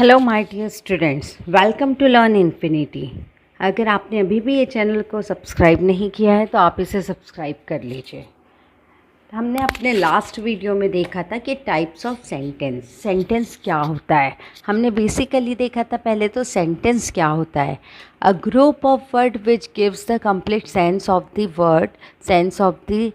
Hello my dear students, welcome to Learn Infinity. अगर आपने अभी भी ये चैनल को सब्सक्राइब नहीं किया है तो आप इसे सब्सक्राइब कर लीजिए। हमने अपने लास्ट वीडियो में देखा था कि टाइप्स ऑफ सेंटेंस क्या होता है। हमने बेसिकली देखा था पहले तो सेंटेंस क्या होता है। A group of word which gives the complete sense of the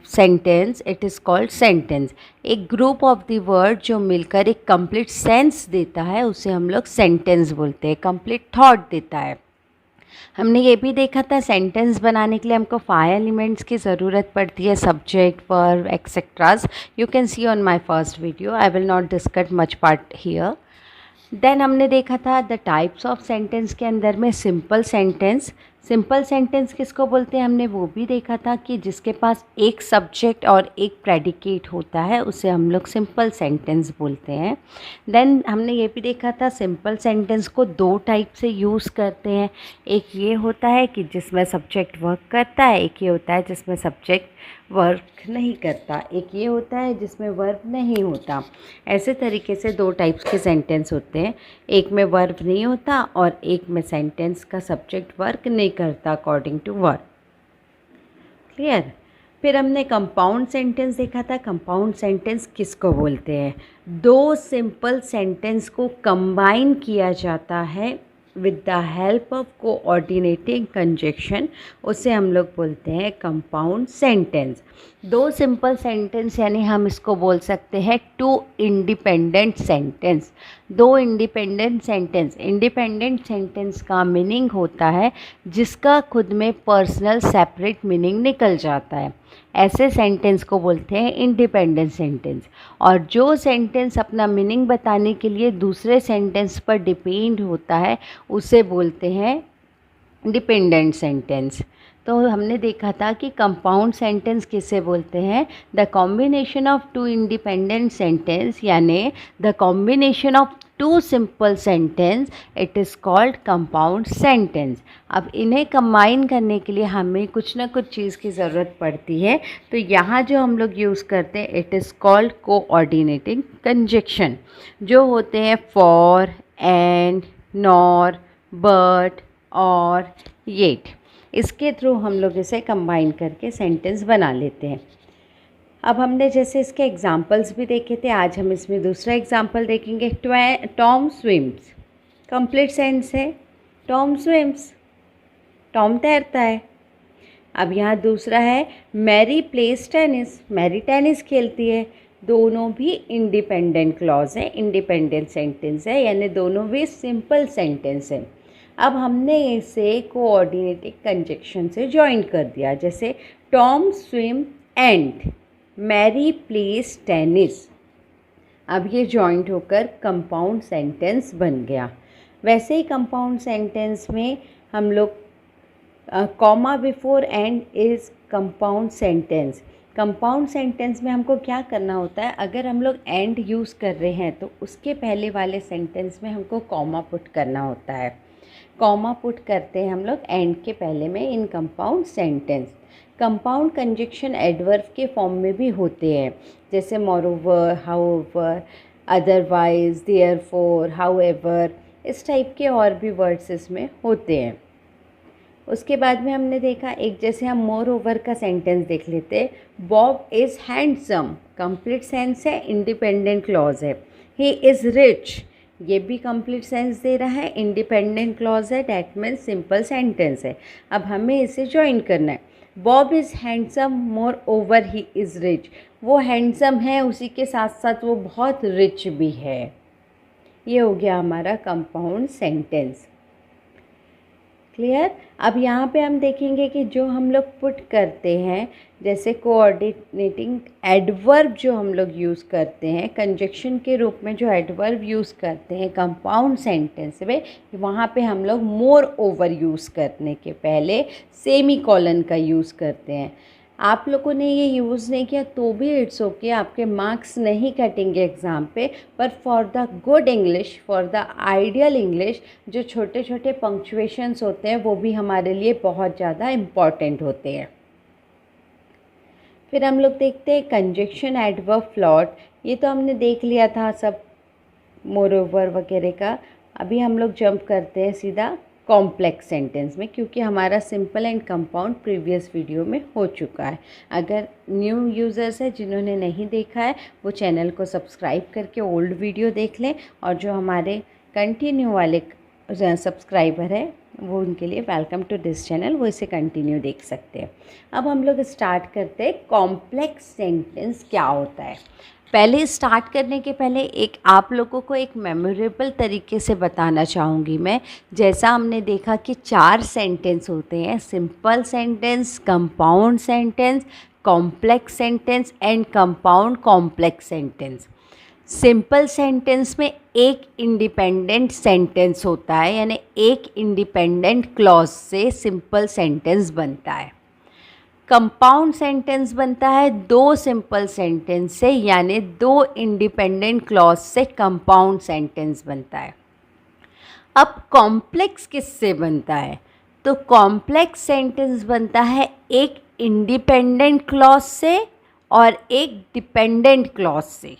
sentence, it is called sentence. एक ग्रुप ऑफ द वर्ड जो मिलकर एक कंप्लीट सेंस देता है उसे हम लोग सेंटेंस बोलते हैं, कंप्लीट थॉट देता है। हमने ये भी देखा था सेंटेंस बनाने के लिए हमको 5 एलिमेंट्स की ज़रूरत पड़ती है, subject, verb, etcetera. You can see on my first video, I will not discuss much part here. Then हमने देखा था द टाइप्स ऑफ सेंटेंस के अंदर में सिंपल सेंटेंस किसको बोलते हैं हमने वो भी देखा था कि जिसके पास एक सब्जेक्ट और एक प्रेडिकेट होता है उसे हम लोग सिंपल सेंटेंस बोलते हैं। देन हमने ये भी देखा था सिंपल सेंटेंस को 2 टाइप से यूज़ करते हैं। एक ये होता है कि जिसमें सब्जेक्ट वर्क करता है, एक ये होता है जिसमें सब्जेक्ट वर्क नहीं करता, एक ये होता है जिसमें वर्ब नहीं होता। ऐसे तरीके से 2 टाइप्स के सेंटेंस होते हैं, एक में वर्ब नहीं होता और एक में सेंटेंस का सब्जेक्ट वर्क नहीं करता अकॉर्डिंग टू वर्ब। क्लियर। फिर हमने कंपाउंड सेंटेंस देखा था। कंपाउंड सेंटेंस किसको बोलते हैं? 2 सिंपल सेंटेंस को कंबाइन किया जाता है with the help of coordinating conjunction, उसे हम लोग बोलते हैं कंपाउंड सेंटेंस। 2 सिंपल सेंटेंस यानी हम इसको बोल सकते हैं 2 इंडिपेंडेंट सेंटेंस। 2 इंडिपेंडेंट सेंटेंस का मीनिंग होता है जिसका खुद में पर्सनल सेपरेट मीनिंग निकल जाता है, ऐसे सेंटेंस को बोलते हैं इंडिपेंडेंट सेंटेंस। और जो सेंटेंस अपना मीनिंग बताने के लिए दूसरे सेंटेंस पर डिपेंड होता है उसे बोलते हैं डिपेंडेंट सेंटेंस। तो हमने देखा था कि कंपाउंड सेंटेंस किसे बोलते हैं? The combination of 2 independent sentence यानी the combination of 2 simple sentence, it is called compound sentence. अब इन्हें कंबाइन करने के लिए हमें कुछ ना कुछ चीज़ की ज़रूरत पड़ती है, तो यहाँ जो हम लोग यूज़ करते हैं it is called coordinating conjunction, जो होते हैं फॉर, एंड, नॉर, बट और येट। इसके थ्रू हम लोग इसे कंबाइन करके सेंटेंस बना लेते हैं। अब हमने जैसे इसके एग्जांपल्स भी देखे थे, आज हम इसमें दूसरा एग्जांपल देखेंगे। टॉम स्विम्स, कंप्लीट सेंस है टॉम स्विम्स, टॉम तैरता है। अब यहाँ दूसरा है Mary plays tennis, Mary tennis खेलती है। दोनों भी इंडिपेंडेंट क्लॉज है, इंडिपेंडेंट सेंटेंस है, यानी दोनों भी सिंपल सेंटेंस है। अब हमने इसे कोऑर्डिनेटिंग कंजक्शन से जॉइन कर दिया, जैसे Tom swim and Mary plays tennis. अब ये जॉइंट होकर कंपाउंड सेंटेंस बन गया। वैसे ही कंपाउंड सेंटेंस में हम लोग comma before and is compound sentence. Compound sentence में हमको क्या करना होता है? अगर हम लोग एंड यूज़ कर रहे हैं तो उसके पहले वाले सेंटेंस में हमको कॉमा पुट करना होता है। कॉमा पुट करते हैं हम लोग एंड के पहले में इन compound sentence. Compound conjunction adverb के फॉर्म में भी होते हैं, जैसे moreover, however, otherwise, therefore, however, इस टाइप के और भी वर्ड्स इसमें होते हैं। उसके बाद में हमने देखा, एक जैसे हम मोर ओवर का सेंटेंस देख लेते हैं। Bob is handsome, complete sense है, इंडिपेंडेंट क्लॉज है। ही इज़ रिच, ये भी कंप्लीट सेंस दे रहा है, इंडिपेंडेंट क्लॉज है, डैट मीन्स सिंपल सेंटेंस है। अब हमें इसे ज्वाइन करना है। Bob is handsome more over he is rich, वो हैंडसम है उसी के साथ साथ वो बहुत रिच भी है। ये हो गया हमारा कंपाउंड सेंटेंस। क्लियर। अब यहाँ पे हम देखेंगे कि जो हम लोग पुट करते हैं, जैसे कोऑर्डिनेटिंग एडवर्ब जो हम लोग यूज़ करते हैं कंजक्शन के रूप में, जो एडवर्ब यूज़ करते हैं कंपाउंड सेंटेंस में, वहाँ पे हम लोग मोर ओवर यूज़ करने के पहले सेमी कॉलन का यूज़ करते हैं। आप लोगों ने ये यूज़ नहीं किया तो भी इट्स ओके, आपके मार्क्स नहीं कटेंगे एग्ज़ाम पे, पर for the good English, for the ideal English, जो छोटे छोटे पंक्चुएशंस होते हैं वो भी हमारे लिए बहुत ज़्यादा इम्पॉर्टेंट होते हैं। फिर हम लोग देखते हैं कंजक्शन एडवर्ब फ्लॉट। ये तो हमने देख लिया था सब मोर ओवर वगैरह का। अभी हम लोग जंप करते हैं सीधा कॉम्प्लेक्स सेंटेंस में, क्योंकि हमारा simple and compound previous video में हो चुका है। अगर न्यू यूज़र्स है जिन्होंने नहीं देखा है वो चैनल को सब्सक्राइब करके ओल्ड वीडियो देख लें, और जो हमारे कंटिन्यू वाले सब्सक्राइबर है वो उनके लिए वेलकम टू दिस चैनल, वो इसे कंटिन्यू देख सकते हैं। अब हम लोग स्टार्ट करते हैं कॉम्प्लेक्स सेंटेंस क्या होता है। पहले स्टार्ट करने के पहले एक आप लोगों को एक मेमोरेबल तरीके से बताना चाहूँगी मैं। जैसा हमने देखा कि 4 सेंटेंस होते हैं, simple sentence, compound sentence, complex sentence and compound complex sentence. Simple sentence में एक इंडिपेंडेंट सेंटेंस होता है, यानी एक इंडिपेंडेंट क्लॉज से सिंपल सेंटेंस बनता है। कंपाउंड सेंटेंस बनता है 2 सिंपल सेंटेंस से, यानी 2 इंडिपेंडेंट क्लॉज से कंपाउंड सेंटेंस बनता है। अब कॉम्प्लेक्स किससे बनता है? तो कॉम्प्लेक्स सेंटेंस बनता है एक इंडिपेंडेंट क्लॉज से और एक डिपेंडेंट क्लॉज से,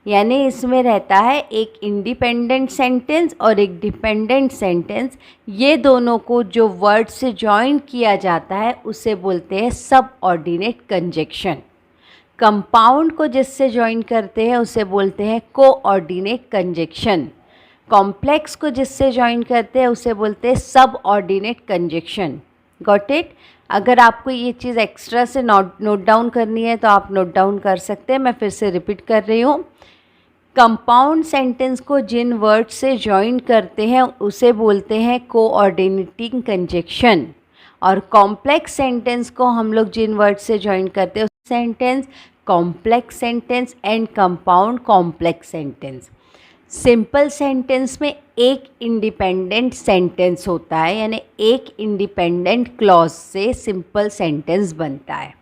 यानी इसमें रहता है एक इंडिपेंडेंट सेंटेंस और एक डिपेंडेंट सेंटेंस। ये दोनों को जो वर्ड से जॉइन किया जाता है उसे बोलते हैं सब ऑर्डिनेट कंजक्शन। कंपाउंड को जिससे जॉइन करते हैं उसे बोलते हैं कोऑर्डिनेट कंजक्शन। कॉम्प्लेक्स को जिससे जॉइन करते हैं उसे बोलते हैं सब ऑर्डिनेट कंजक्शन। Got it? अगर आपको ये चीज़ एक्स्ट्रा से नोट डाउन करनी है तो आप नोट डाउन कर सकते हैं। मैं फिर से रिपीट कर रही हूँ। कंपाउंड सेंटेंस को जिन वर्ड से जॉइन करते हैं उसे बोलते हैं कोऑर्डिनेटिंग कंजक्शन, और कॉम्प्लेक्स सेंटेंस को हम लोग जिन वर्ड से जॉइन करते हैं sentence complex sentence and compound complex sentence. Simple sentence में एक इंडिपेंडेंट सेंटेंस होता है, यानी एक इंडिपेंडेंट क्लॉज से सिंपल सेंटेंस बनता है।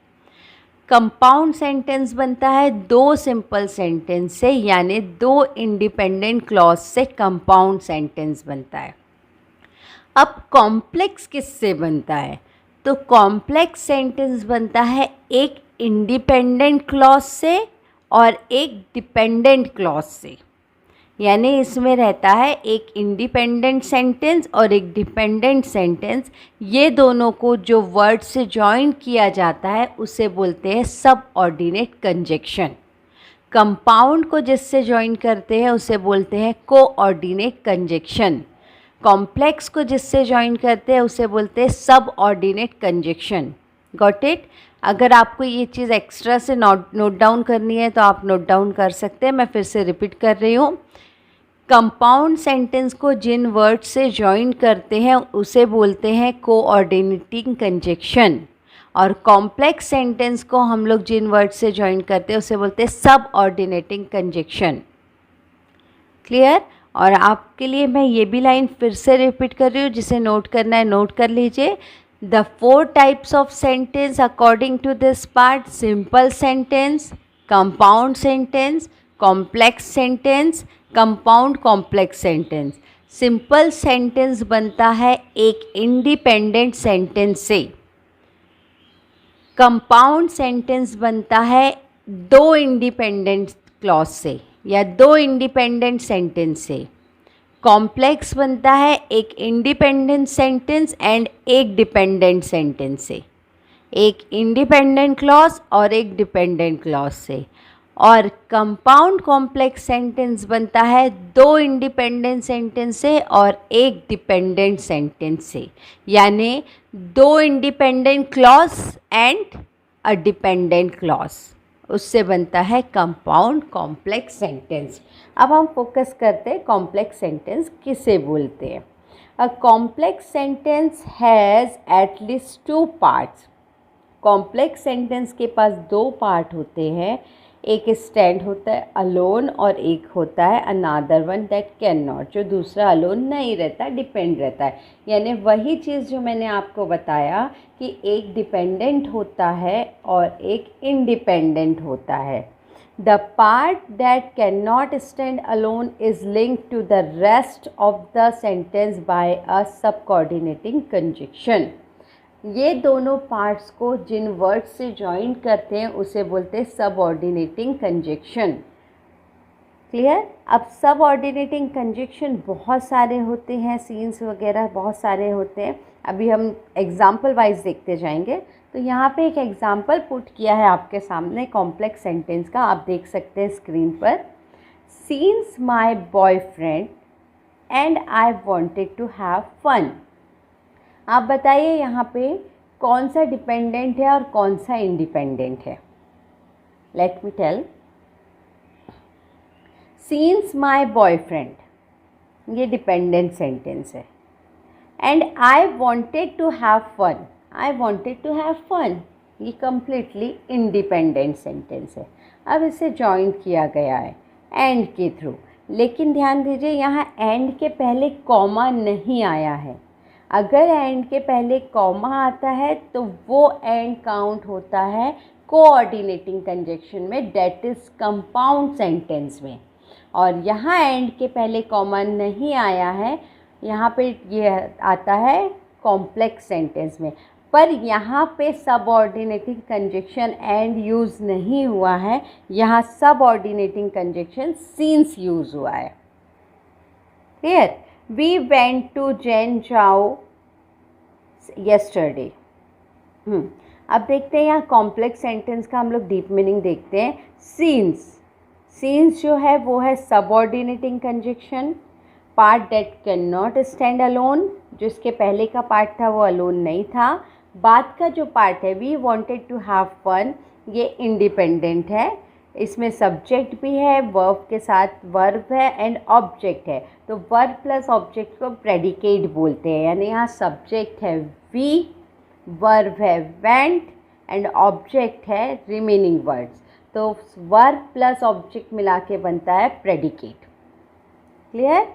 कंपाउंड सेंटेंस बनता है 2 सिंपल सेंटेंस से, यानी 2 इंडिपेंडेंट क्लॉज से कंपाउंड सेंटेंस बनता है। अब कॉम्प्लेक्स किससे बनता है? तो कॉम्प्लेक्स सेंटेंस बनता है एक इंडिपेंडेंट क्लॉज से और एक डिपेंडेंट क्लॉज से, यानी इसमें रहता है एक इंडिपेंडेंट सेंटेंस और एक डिपेंडेंट सेंटेंस। ये दोनों को जो वर्ड से जॉइन किया जाता है उसे बोलते हैं सब ऑर्डिनेट कंजक्शन। कंपाउंड को जिससे जॉइन करते हैं उसे बोलते हैं कोऑर्डिनेट कंजक्शन। कॉम्प्लेक्स को जिससे जॉइन करते हैं उसे बोलते हैं सब ऑर्डिनेट कंजक्शन। Got it? अगर आपको ये चीज़ एक्स्ट्रा से नोट डाउन करनी है तो आप नोट डाउन कर सकते हैं। मैं फिर से रिपीट कर रही हूँ। कंपाउंड सेंटेंस को जिन वर्ड से जॉइन करते हैं उसे बोलते हैं कोऑर्डिनेटिंग कंजक्शन, और कॉम्प्लेक्स सेंटेंस को हम लोग जिन वर्ड से जॉइन करते हैं उसे बोलते हैं सब ऑर्डिनेटिंग कंजक्शन। क्लियर? और आपके लिए मैं ये भी लाइन फिर से रिपीट कर रही हूँ, जिसे नोट करना है नोट कर लीजिए। The 4 types of sentence according to this part: simple sentence, compound sentence, complex sentence, compound complex sentence. Simple sentence बनता है एक इंडिपेंडेंट सेंटेंस से। कंपाउंड सेंटेंस बनता है 2 इंडिपेंडेंट क्लॉज से या 2 इंडिपेंडेंट सेंटेंस से। कॉम्प्लेक्स बनता है एक इंडिपेंडेंट सेंटेंस एंड एक डिपेंडेंट सेंटेंस से, एक इंडिपेंडेंट क्लॉज और एक डिपेंडेंट क्लॉज से। और कंपाउंड कॉम्प्लेक्स सेंटेंस बनता है 2 इंडिपेंडेंट सेंटेंस से और एक डिपेंडेंट सेंटेंस से, यानी 2 independent clause and a dependent clause, उससे बनता है कंपाउंड कॉम्प्लेक्स सेंटेंस। अब हम फोकस करते हैं कॉम्प्लेक्स सेंटेंस किसे बोलते हैं। A complex sentence has at least 2 parts. Complex sentence के पास 2 पार्ट होते हैं। एक स्टैंड होता है अलोन और एक होता है another one that can not, जो दूसरा अलोन नहीं रहता, डिपेंड रहता है। यानी वही चीज़ जो मैंने आपको बताया कि एक डिपेंडेंट होता है और एक इंडिपेंडेंट होता है। The part that can not stand alone is linked to the rest of the sentence by a subordinating conjunction. ये दोनों पार्ट्स को जिन वर्ड से जॉइन करते हैं उसे बोलते हैं सबऑर्डिनेटिंग कंजक्शन। क्लियर। अब सब ऑर्डिनेटिंग कंजक्शन बहुत सारे होते हैं, सीन्स वगैरह बहुत सारे होते हैं, अभी हम एग्जाम्पल वाइज देखते जाएंगे। तो यहाँ पे एक एग्जाम्पल पुट किया है आपके सामने कॉम्प्लेक्स सेंटेंस का, आप देख सकते हैं स्क्रीन पर। Since my boyfriend and I wanted to have fun. आप बताइए यहाँ पे कौन सा डिपेंडेंट है और कौन सा इंडिपेंडेंट है। Let me tell. Since my boyfriend, ये डिपेंडेंट सेंटेंस है, and I wanted to have fun, I wanted to have fun, ये कम्प्लीटली इंडिपेंडेंट सेंटेंस है। अब इसे जॉइन किया गया है एंड के थ्रू, लेकिन ध्यान दीजिए यहाँ एंड के पहले कॉमा नहीं आया है। अगर एंड के पहले कॉमा आता है तो वो एंड काउंट होता है कोऑर्डिनेटिंग कंजक्शन में, डेट इज़ कंपाउंड सेंटेंस में। और यहाँ एंड के पहले कॉमा नहीं आया है, यहाँ पे ये आता है कॉम्प्लेक्स सेंटेंस में। पर यहाँ पे सबऑर्डिनेटिंग कंजक्शन एंड यूज़ नहीं हुआ है, यहाँ सबऑर्डिनेटिंग कंजक्शन सीन्स यूज़ हुआ है। क्लियर। वी वेंट टू जेनचाओ येस्टरडे। अब देखते हैं यहाँ कॉम्प्लेक्स सेंटेंस का हम लोग डीप मीनिंग देखते हैं। सीन्स, सीन्स जो है वो है subordinating conjunction, part that can not stand alone, जो इसके पहले का पार्ट था वो अलोन नहीं था। बाद का जो पार्ट है we wanted to have fun, ये इंडिपेंडेंट है, इसमें सब्जेक्ट भी है, वर्ब के साथ वर्ब है एंड ऑब्जेक्ट है। तो वर्ब प्लस ऑब्जेक्ट को प्रेडिकेट बोलते हैं, यानी यहाँ सब्जेक्ट है वी, वर्ब है वेंट एंड ऑब्जेक्ट है रिमेनिंग वर्ड्स। तो वर्ब प्लस ऑब्जेक्ट मिला के बनता है प्रेडिकेट। क्लियर।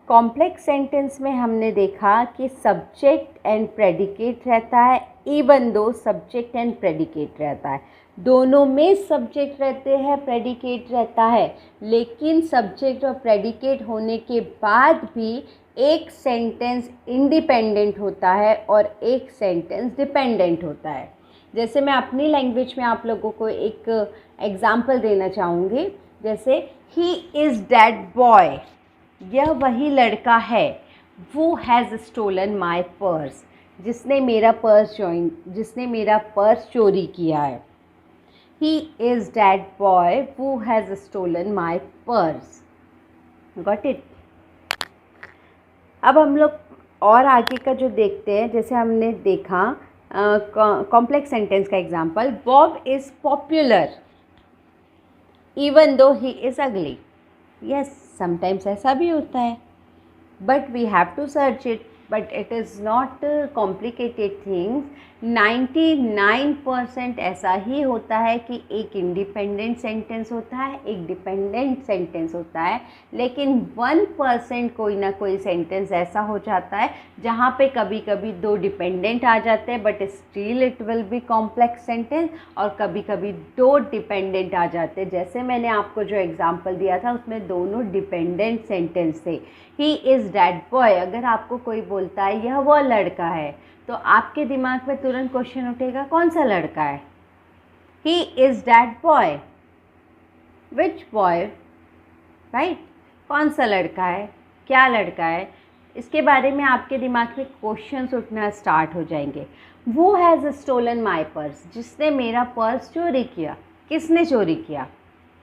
कॉम्प्लेक्स सेंटेंस में हमने देखा कि सब्जेक्ट एंड प्रेडिकेट रहता है, even though subject and predicate रहता है, दोनों में सब्जेक्ट रहते हैं, प्रेडिकेट रहता है, लेकिन सब्जेक्ट और प्रेडिकेट होने के बाद भी एक सेंटेंस इंडिपेंडेंट होता है और एक सेंटेंस डिपेंडेंट होता है। जैसे मैं अपनी लैंग्वेज में आप लोगों को एक एग्जाम्पल देना चाहूँगी, जैसे ही इज़ दैट बॉय, यह वही लड़का है, वो हैज़ स्टोलन माई पर्स, जिसने मेरा पर्स चोरी किया है। He is that boy who has stolen my purse. Got it. अब हम लोग और आगे का जो देखते हैं, जैसे हमने देखा कॉम्प्लेक्स सेंटेंस का example, Bob is popular even though he is ugly. Yes, sometimes ऐसा भी होता है, but we have to search it, but it is not complicated things. 99% ऐसा ही होता है कि एक इंडिपेंडेंट सेंटेंस होता है, एक डिपेंडेंट सेंटेंस होता है, लेकिन 1% कोई ना कोई सेंटेंस ऐसा हो जाता है जहाँ पे कभी कभी दो डिपेंडेंट आ जाते हैं but still it will be complex sentence, और कभी कभी दो डिपेंडेंट आ जाते हैं। जैसे मैंने आपको जो एग्जांपल दिया था उसमें दोनों डिपेंडेंट सेंटेंस थे। ही इज़ दैट बॉय, अगर आपको कोई बोलता है यह वो लड़का है, तो आपके दिमाग में तुरंत क्वेश्चन उठेगा कौन सा लड़का है। He is that boy, which boy, right, कौन सा लड़का है, क्या लड़का है, इसके बारे में आपके दिमाग में क्वेश्चंस उठना स्टार्ट हो जाएंगे। वो हैज़ स्टोलन माई पर्स, जिसने मेरा पर्स चोरी किया, किसने चोरी किया,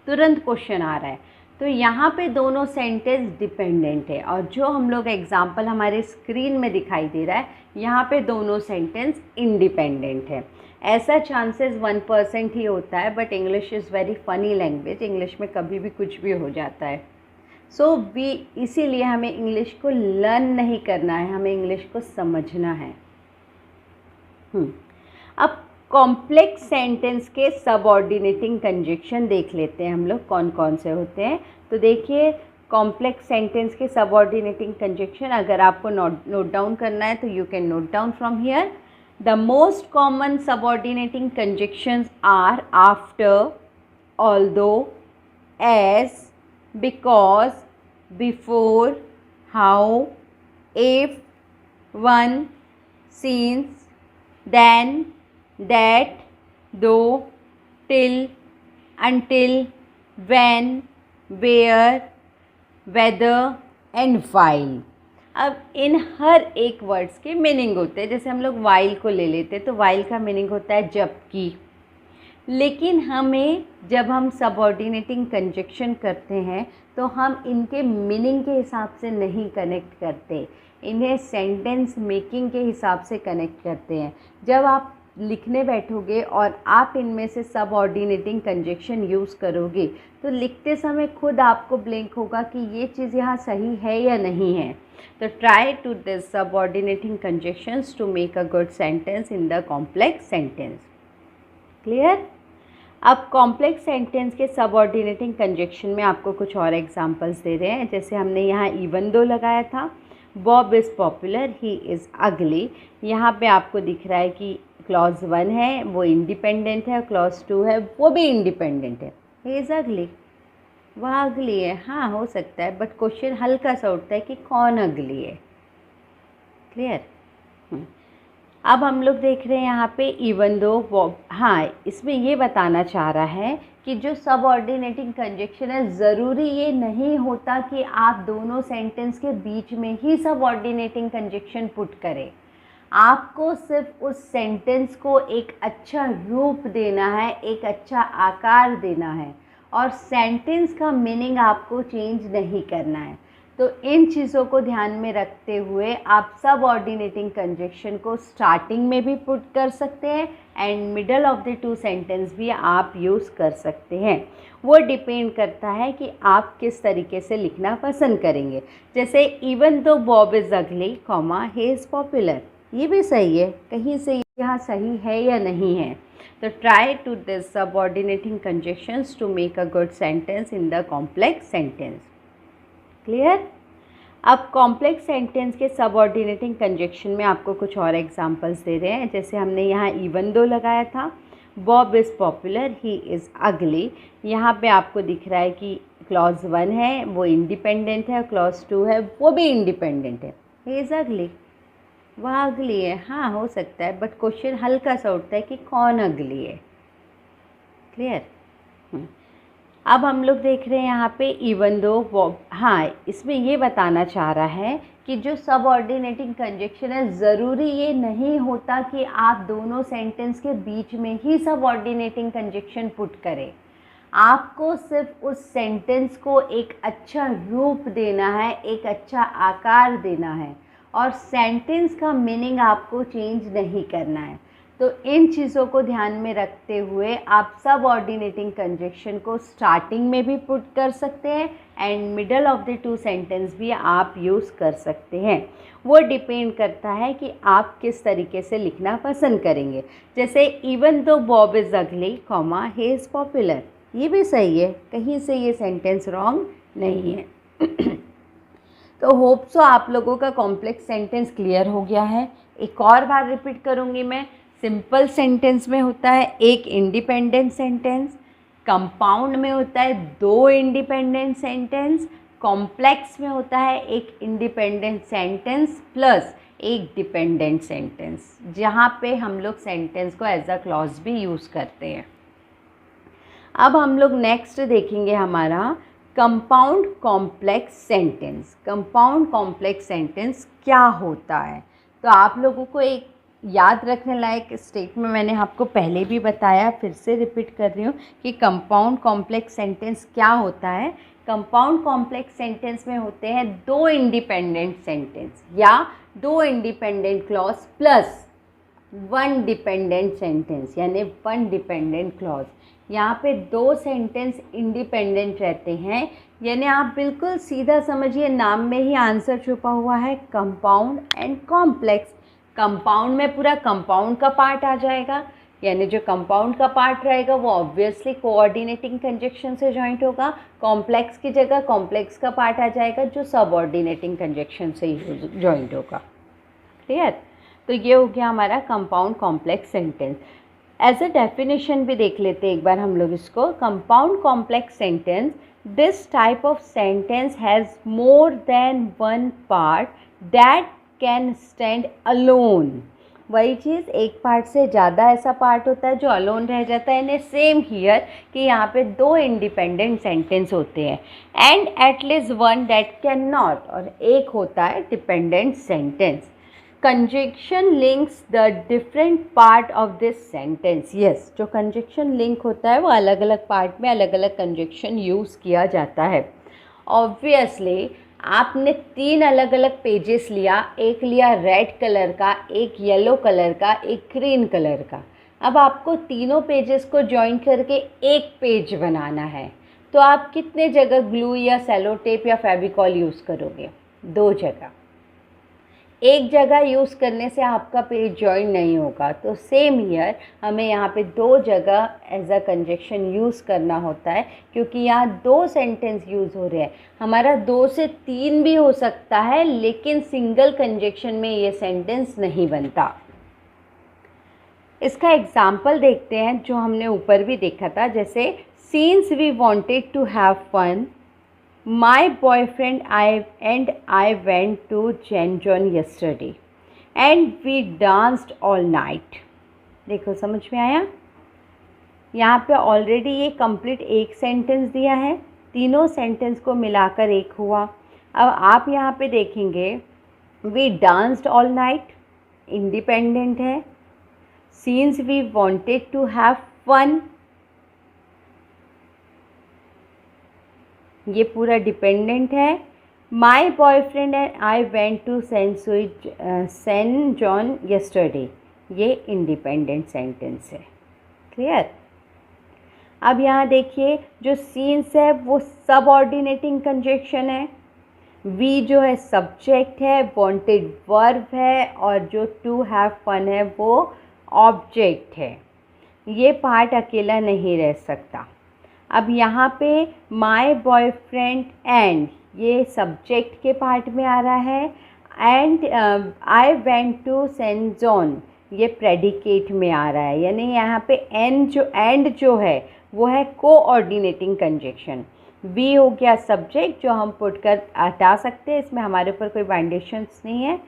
तुरंत क्वेश्चन आ रहा है। तो यहाँ पे दोनों सेंटेंस डिपेंडेंट है, और जो हम लोग एग्जाम्पल हमारे स्क्रीन में दिखाई दे रहा है यहाँ पे दोनों सेंटेंस इंडिपेंडेंट है। ऐसा चांसेस 1% ही होता है, but English is very funny language, English में कभी भी कुछ भी हो जाता है। सो इसीलिए हमें इंग्लिश को लर्न नहीं करना है, हमें इंग्लिश को समझना है। अब कॉम्प्लेक्स सेंटेंस के सबऑर्डिनेटिंग कंजक्शन देख लेते हैं हम लोग कौन कौन से होते हैं। तो देखिए कॉम्प्लेक्स सेंटेंस के सबऑर्डिनेटिंग कंजक्शन अगर आपको नोट डाउन करना है तो you can note down from here. The most common subordinating conjunctions are after, although, as, because, before, how, if, once, since, than, that, though, till, until, when, where, whether and while. अब इन हर एक words के meaning होते हैं। जैसे हम लोग while को ले लेते हैं तो वाइल का मीनिंग होता है जबकि। लेकिन हमें जब हम सबऑर्डिनेटिंग कंजक्शन करते हैं तो हम इनके मीनिंग के हिसाब से नहीं कनेक्ट करते, इन्हें सेंटेंस मेकिंग के हिसाब से कनेक्ट करते हैं। जब आप लिखने बैठोगे और आप इनमें से सबऑर्डिनेटिंग कंजक्शन यूज़ करोगे तो लिखते समय खुद आपको ब्लैंक होगा कि ये चीज़ यहाँ सही है या नहीं है। तो try to this subordinating conjunctions to make a good sentence in the complex sentence. Clear? अब कॉम्प्लेक्स सेंटेंस के सबऑर्डिनेटिंग कंजक्शन में आपको कुछ और एग्जांपल्स दे रहे हैं। जैसे हमने यहाँ इवन दो लगाया था, Bob is popular, he is अगली। यहाँ पे आपको दिख रहा है कि क्लॉज 1 है वो इंडिपेंडेंट है, क्लॉज 2 है वो भी इंडिपेंडेंट है। ही इज़ अगली, वह अगली है। हाँ, हो सकता है, बट क्वेश्चन हल्का सा उठता है कि कौन अगली है। क्लियर? अब हम लोग देख रहे हैं यहाँ पे इवन दो, हाँ, इसमें ये बताना चाह रहा है कि जो सबऑर्डिनेटिंग कंजक्शन है, ज़रूरी ये नहीं होता कि आप दोनों सेंटेंस के बीच में ही सबऑर्डिनेटिंग कंजक्शन पुट करें। आपको सिर्फ उस सेंटेंस को एक अच्छा रूप देना है, एक अच्छा आकार देना है, और सेंटेंस का मीनिंग आपको चेंज नहीं करना है। तो इन चीज़ों को ध्यान में रखते हुए आप सबऑर्डिनेटिंग कंजक्शन को स्टार्टिंग में भी पुट कर सकते हैं and middle of the two sentence भी आप यूज़ कर सकते हैं। वो डिपेंड करता है कि आप किस तरीके से लिखना पसंद करेंगे। जैसे इवन दो बॉब इज़ अगली, कॉमा, ही इज़ पॉपुलर, ये भी सही है, कहीं से यहाँ सही है या नहीं है। तो try to this subordinating conjunctions to make a good sentence in the complex sentence. Clear? अब कॉम्प्लेक्स सेंटेंस के सबऑर्डिनेटिंग कंजक्शन में आपको कुछ और एग्जांपल्स दे रहे हैं। जैसे हमने यहाँ इवन दो लगाया था, Bob is popular, he is अगली। यहाँ पे आपको दिख रहा है कि क्लॉज 1 है वो इंडिपेंडेंट है, क्लॉज 2 है वो भी इंडिपेंडेंट है। ही इज़ अगली, वह अगली है। हाँ, हो सकता है, बट क्वेश्चन हल्का सा उठता है कि कौन अगली है। क्लियर? अब हम लोग देख रहे हैं यहाँ पे इवन दो, हाँ, इसमें ये बताना चाह रहा है कि जो सबऑर्डिनेटिंग कंजक्शन है, ज़रूरी ये नहीं होता कि आप दोनों सेंटेंस के बीच में ही सबऑर्डिनेटिंग कंजक्शन पुट करें। आपको सिर्फ उस सेंटेंस को एक अच्छा रूप देना है, एक अच्छा आकार देना है, और सेंटेंस का मीनिंग आपको चेंज नहीं करना है। तो इन चीज़ों को ध्यान में रखते हुए आप सबऑर्डिनेटिंग कंजक्शन को स्टार्टिंग में भी पुट कर सकते हैं and middle of the two sentence भी आप यूज़ कर सकते हैं। वो डिपेंड करता है कि आप किस तरीके से लिखना पसंद करेंगे। जैसे इवन दो बॉब इज़ अगली, कॉमा, ही इज़ पॉपुलर, ये भी सही है, कहीं से ये सेंटेंस रॉन्ग नहीं है। तो होप सो आप लोगों का कॉम्प्लेक्स सेंटेंस क्लियर हो गया है। एक और बार रिपीट करूँगी मैं। सिंपल सेंटेंस में होता है एक इंडिपेंडेंट सेंटेंस, कंपाउंड में होता है दो इंडिपेंडेंट सेंटेंस, कॉम्प्लेक्स में होता है एक इंडिपेंडेंट सेंटेंस प्लस एक डिपेंडेंट सेंटेंस, जहाँ पे हम लोग सेंटेंस को एज अ क्लॉज भी यूज़ करते हैं। अब हम लोग नेक्स्ट देखेंगे हमारा compound complex sentence. Compound complex sentence क्या होता है? तो आप लोगों को एक याद रखने लायक स्टेटमेंट मैंने आपको पहले भी बताया, फिर से रिपीट कर रही हूँ कि कंपाउंड कॉम्प्लेक्स सेंटेंस क्या होता है। कंपाउंड कॉम्प्लेक्स सेंटेंस में होते हैं दो इंडिपेंडेंट सेंटेंस या दो independent clause plus one dependent sentence, यानी वन डिपेंडेंट क्लॉज। यहाँ पे दो सेंटेंस इंडिपेंडेंट रहते हैं, यानी आप बिल्कुल सीधा समझिए, नाम में ही आंसर छुपा हुआ है, कंपाउंड एंड कॉम्प्लेक्स। कंपाउंड में पूरा कंपाउंड का पार्ट आ जाएगा, यानी जो कंपाउंड का पार्ट रहेगा वो ऑब्वियसली कोऑर्डिनेटिंग कंजक्शन से जॉइंट होगा। कॉम्प्लेक्स की जगह कॉम्प्लेक्स का पार्ट आ जाएगा जो सबऑर्डिनेटिंग कंजक्शन से जॉइंट होगा। क्लियर? तो ये हो गया हमारा compound complex sentence. As a definition भी देख लेते हैं एक बार हम लोग इसको। Compound complex sentence, this type of sentence has more than one part that can stand alone. वही चीज़ एक पार्ट से ज़्यादा ऐसा पार्ट होता है जो अलोन रह जाता है। इन सेम हियर कि यहाँ पे दो इंडिपेंडेंट सेंटेंस होते हैं and at least one that can not, और एक होता है dependent sentence. Conjunction links the different part of this sentence. Yes, जो कंजक्शन लिंक होता है वो अलग अलग पार्ट में अलग अलग कंजक्शन यूज़ किया जाता है। ऑब्वियसली आपने 3 अलग अलग पेजेस लिया, एक लिया रेड कलर का, एक येलो कलर का, एक ग्रीन कलर का। अब आपको तीनों पेजेस को जॉइन करके एक पेज बनाना है, तो आप कितने जगह ग्लू या सेलो टेप या फेविकॉल यूज़ करोगे? 2 जगह। एक जगह यूज़ करने से आपका पेज जॉइन नहीं होगा। तो सेम हियर हमें यहाँ पे 2 जगह एज अ कंजक्शन यूज़ करना होता है, क्योंकि यहाँ 2 सेंटेंस यूज़ हो रहे हैं। हमारा 2 से 3 भी हो सकता है, लेकिन सिंगल कंजक्शन में ये सेंटेंस नहीं बनता। इसका एग्जाम्पल देखते हैं जो हमने ऊपर भी देखा था, जैसे since we wanted to have fun, My boyfriend and I went to St. John yesterday and we danced all night. देखो समझ में आया? यहाँ पे ऑलरेडी ये कंप्लीट एक सेंटेंस दिया है, तीनों सेंटेंस को मिलाकर एक हुआ। अब आप यहाँ पे देखेंगे we danced all night independent है, since we wanted to have fun ये पूरा डिपेंडेंट है। My boyfriend and I went to Saint John yesterday ये इंडिपेंडेंट सेंटेंस है। क्लियर? अब यहाँ देखिए जो सीन्स है वो सबऑर्डिनेटिंग कंजक्शन है, वी जो है सब्जेक्ट है, वांटेड वर्ब है, और जो टू हैव फन है वो ऑब्जेक्ट है। ये पार्ट अकेला नहीं रह सकता। अब यहाँ पे माई बॉयफ्रेंड एंड ये सब्जेक्ट के पार्ट में आ रहा है, and I went to Saint John ये प्रेडिकेट में आ रहा है, यानी यहाँ पे एंड जो है वो है कोऑर्डिनेटिंग कंजक्शन। वी हो गया सब्जेक्ट जो हम पुट कर हटा सकते हैं, इसमें हमारे ऊपर कोई बाइंडेशंस नहीं है।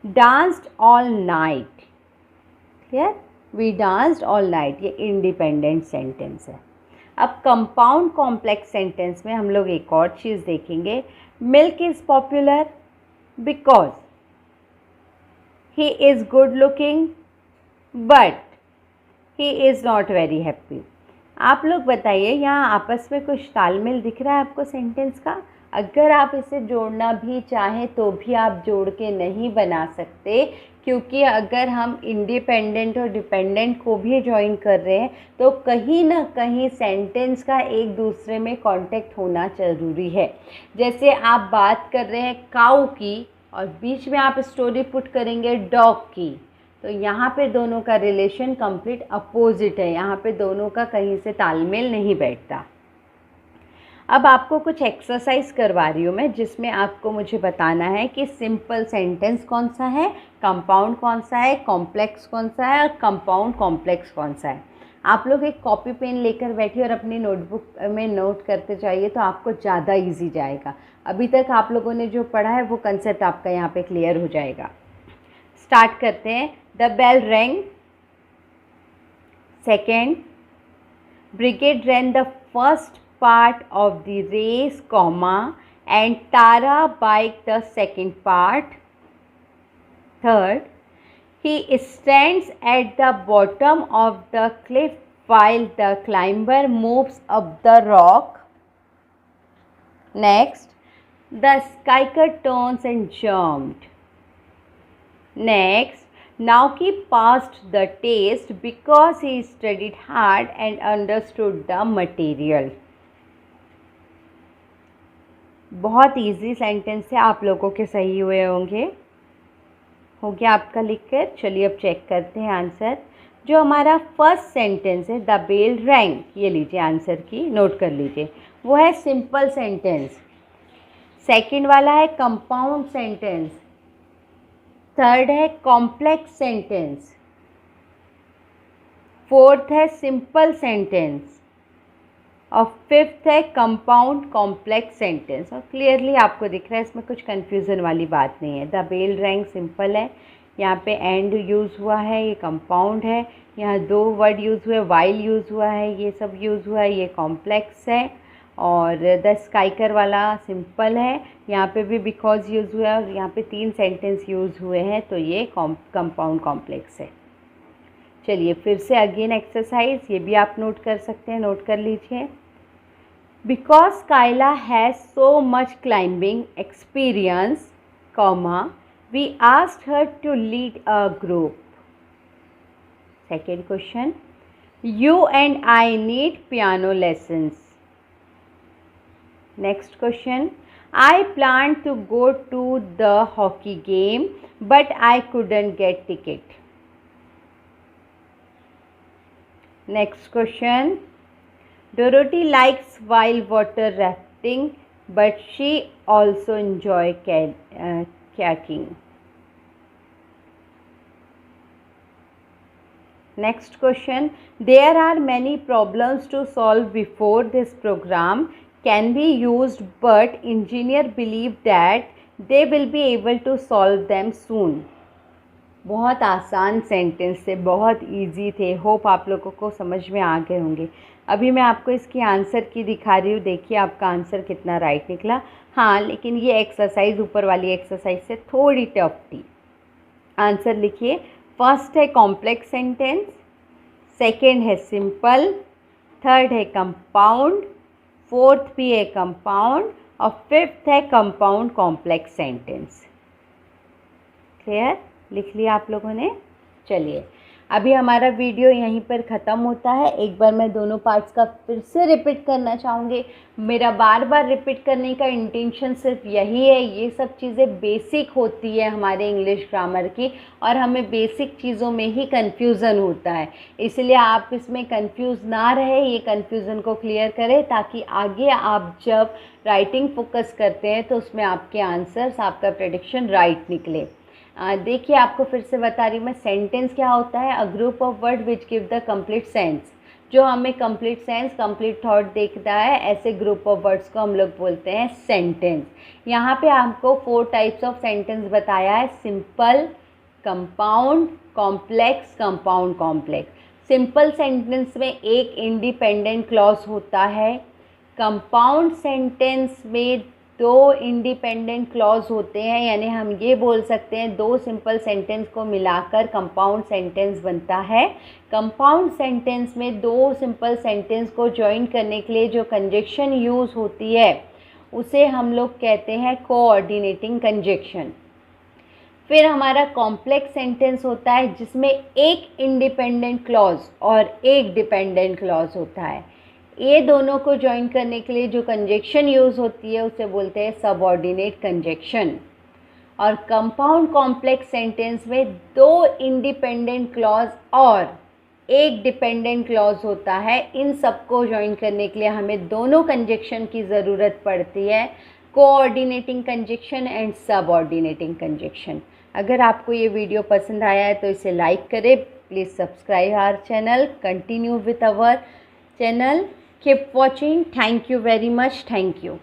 Danced all night, clear? We danced all night ये इंडिपेंडेंट सेंटेंस है। अब कंपाउंड कॉम्प्लेक्स सेंटेंस में हम लोग एक और चीज़ देखेंगे। Milk is popular because he is good looking but he is not very happy. आप लोग बताइए यहाँ आपस में कुछ तालमेल दिख रहा है आपको सेंटेंस का? अगर आप इसे जोड़ना भी चाहें तो भी आप जोड़ के नहीं बना सकते, क्योंकि अगर हम इंडिपेंडेंट और डिपेंडेंट को भी ज्वाइन कर रहे हैं तो कहीं ना कहीं सेंटेंस का एक दूसरे में कांटेक्ट होना ज़रूरी है। जैसे आप बात कर रहे हैं काऊ की और बीच में आप स्टोरी पुट करेंगे डॉग की, तो यहाँ पे दोनों का रिलेशन कंप्लीट अपोजिट है, यहाँ पे दोनों का कहीं से तालमेल नहीं बैठता। अब आपको कुछ एक्सरसाइज करवा रही हूँ मैं, जिसमें आपको मुझे बताना है कि सिंपल सेंटेंस कौन सा है, कंपाउंड कौन सा है, कॉम्प्लेक्स कौन सा है और कंपाउंड कॉम्प्लेक्स कौन सा है। आप लोग एक कॉपी पेन लेकर बैठिए और अपनी नोटबुक में नोट करते जाइए, तो आपको ज़्यादा इजी जाएगा। अभी तक आप लोगों ने जो पढ़ा है वो कंसेप्ट आपका यहाँ पे क्लियर हो जाएगा। स्टार्ट करते हैं। The bell rang, second brigade ran the first part of the race, comma, and Tara biked the second part. Third, he stands at the bottom of the cliff while the climber moves up the rock. Next, the skier turns and jumped. Next, Nauki passed the test because he studied hard and understood the material. बहुत easy sentence है, आप लोगों के सही हुए होंगे। हो गया आपका लिखकर? चलिए अब चेक करते हैं आंसर। जो हमारा फर्स्ट सेंटेंस है द बेल रैंग, ये लीजिए आंसर की नोट कर लीजिए, वो है सिंपल सेंटेंस। सेकंड वाला है कंपाउंड सेंटेंस, थर्ड है कॉम्प्लेक्स सेंटेंस, फोर्थ है सिंपल सेंटेंस और फिफ्थ है कंपाउंड कॉम्प्लेक्स सेंटेंस। और क्लियरली आपको दिख रहा है इसमें कुछ कन्फ्यूज़न वाली बात नहीं है। द बेल रैंग सिंपल है, यहाँ पे एंड यूज़ हुआ है, ये कंपाउंड है। यहाँ 2 वर्ड यूज़ हुए, वाइल यूज़ हुआ है, ये सब यूज़ हुआ है, ये कॉम्प्लेक्स है। और द स्काइकर वाला सिंपल है, यहाँ पे भी बिकॉज यूज़ हुआ है और यहाँ पे 3 सेंटेंस यूज़ हुए हैं, तो ये कंपाउंड कॉम्प्लेक्स है। चलिए फिर से अगेन एक्सरसाइज, ये भी आप नोट कर सकते हैं, नोट कर लीजिए। Because Kayla has so much climbing experience, comma, we asked her to lead a group. Second question, you and I need piano lessons. Next question, I planned to go to the hockey game but I couldn't get ticket. Next question, Dorothy likes while water rafting but she also enjoy kayaking. Next question, there are many problems to solve before this program can be used but engineer believe that they will be able to solve them soon. बहुत आसान sentence थे, बहुत easy थे, hope आप लोगों को समझ में आ गए होंगे। अभी मैं आपको इसकी आंसर की दिखा रही हूँ, देखिए आपका आंसर कितना राइट निकला। हाँ, लेकिन ये एक्सरसाइज ऊपर वाली एक्सरसाइज से थोड़ी टफ थी। आंसर लिखिए, फर्स्ट है कॉम्प्लेक्स सेंटेंस, सेकेंड है सिंपल, थर्ड है कंपाउंड, फोर्थ भी है कंपाउंड और फिफ्थ है कंपाउंड कॉम्प्लेक्स सेंटेंस। क्लियर? लिख लिया आप लोगों ने? चलिए अभी हमारा वीडियो यहीं पर ख़त्म होता है। एक बार मैं दोनों पार्ट्स का फिर से रिपीट करना चाहूँगी। मेरा बार बार रिपीट करने का इंटेंशन सिर्फ यही है, ये सब चीज़ें बेसिक होती है हमारे इंग्लिश ग्रामर की और हमें बेसिक चीज़ों में ही कन्फ्यूज़न होता है, इसलिए आप इसमें कन्फ्यूज़ ना रहे, ये कन्फ्यूज़न को क्लियर करें ताकि आगे आप जब राइटिंग फोकस करते हैं तो उसमें आपके आंसर्स, आपका प्रेडिक्शन राइट निकले। देखिए आपको फिर से बता रही हूँ मैं, सेंटेंस क्या होता है? A group of word which give the complete sense, जो हमें कंप्लीट सेंस, कंप्लीट थॉट देखता है, ऐसे ग्रुप ऑफ वर्ड्स को हम लोग बोलते हैं सेंटेंस। यहाँ पे आपको 4 टाइप्स ऑफ सेंटेंस बताया है, simple, compound, complex, compound complex. Simple sentence में एक इंडिपेंडेंट क्लॉज होता है, कंपाउंड सेंटेंस में 2 इंडिपेंडेंट क्लॉज होते हैं, यानी हम ये बोल सकते हैं 2 सिंपल सेंटेंस को मिलाकर कंपाउंड सेंटेंस बनता है। कंपाउंड सेंटेंस में 2 सिंपल सेंटेंस को जॉइन करने के लिए जो कंजक्शन यूज़ होती है उसे हम लोग कहते हैं कोऑर्डिनेटिंग कंजक्शन। फिर हमारा कॉम्प्लेक्स सेंटेंस होता है जिसमें एक इंडिपेंडेंट क्लॉज और एक डिपेंडेंट क्लॉज होता है। ये दोनों को ज्वाइन करने के लिए जो कंजक्शन यूज़ होती है उसे बोलते हैं सबऑर्डिनेट कंजक्शन। और कंपाउंड कॉम्प्लेक्स सेंटेंस में 2 इंडिपेंडेंट क्लॉज और एक डिपेंडेंट क्लॉज होता है। इन सबको ज्वाइन करने के लिए हमें दोनों कंजक्शन की ज़रूरत पड़ती है, coordinating conjunction and subordinating conjunction. अगर आपको ये वीडियो पसंद आया है तो इसे लाइक करें, please subscribe our channel, continue with our channel, keep watching, thank you very much, thank you।